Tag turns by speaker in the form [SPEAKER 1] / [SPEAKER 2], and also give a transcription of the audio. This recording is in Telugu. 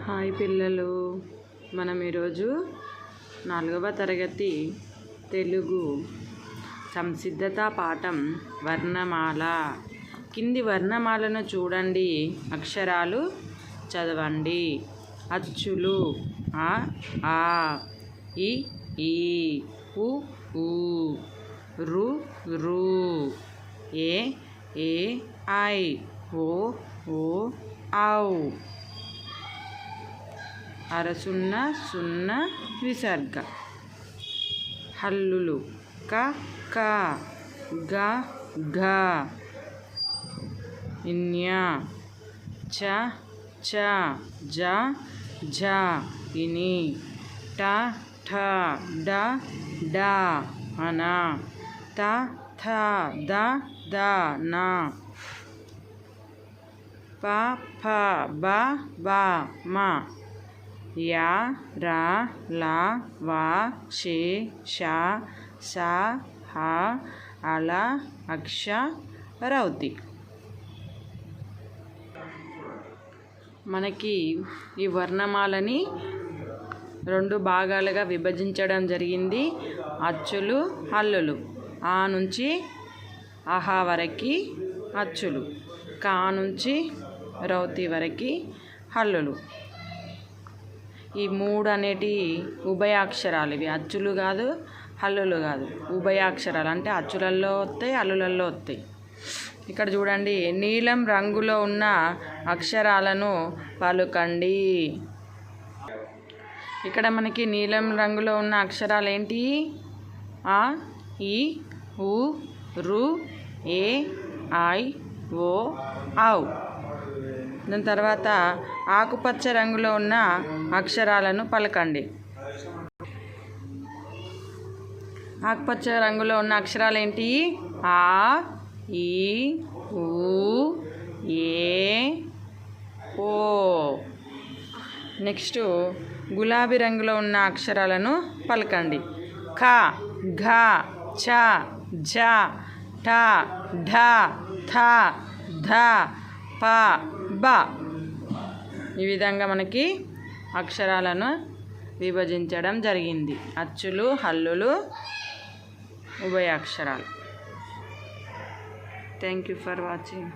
[SPEAKER 1] హాయ్ పిల్లలు, మనం ఈరోజు 4వ తరగతి తెలుగు సంసిద్ధత పాఠం వర్ణమాల. కింది వర్ణమాలను చూడండి, అక్షరాలు చదవండి. అచ్చులు ఆ, ఆ, ఇ, ఈ, ఉ, ఊ, రు, రు, ఏ, ఐ, ఓ, ఔ. అరసున్న సున్న విసర్గ. హల్లులు క, క, గ, ఘ. ఇన్య చ, చ, జ, ఝ. ఇని ట, ఠ, డ, డ. అన త, థ, ద, ద, న. ప, ఫ, బ, భ, మ. యా, రా, లా, వా, షే, ష, స, హ, అల, అక్ష, రౌతి. మనకి ఈ వర్ణమాలని 2 భాగాలుగా విభజించడం జరిగింది. అచ్చులు, హల్లులు. ఆ నుంచి ఆహా వరకు అచ్చులు, కా నుంచి రౌతి వరకు హల్లులు. ఈ 3 అనేటి ఉభయాక్షరాలు. ఇవి అచ్చులు కాదు, హల్లులు కాదు, ఉభయాక్షరాలు. అంటే అచ్చులలో వస్తాయి, హల్లులలో వస్తాయి. ఇక్కడ చూడండి, నీలం రంగులో ఉన్న అక్షరాలను పలుకండి. ఇక్కడ మనకి నీలం రంగులో ఉన్న అక్షరాలు ఏంటి? ఆ, ఈ, ఉ, రు, ఏ, ఐ, ఓ, ఔ. దాని తర్వాత ఆకుపచ్చ రంగులో ఉన్న అక్షరాలను పలకండి. ఆకుపచ్చ రంగులో ఉన్న అక్షరాలు ఏంటి? ఆ, ఈ, ఊ, ఏ, ఓ. నెక్స్ట్ గులాబీ రంగులో ఉన్న అక్షరాలను పలకండి. ఖ, ఘ, ఛ, ఝ, ఠ, ఢ, థ, ధ, ప, బ. ఈ విధంగా మనకి అక్షరాలను విభజించడం జరిగింది. అచ్చులు, హల్లులు, ఉభయాక్షరాలు. Thank you for watching.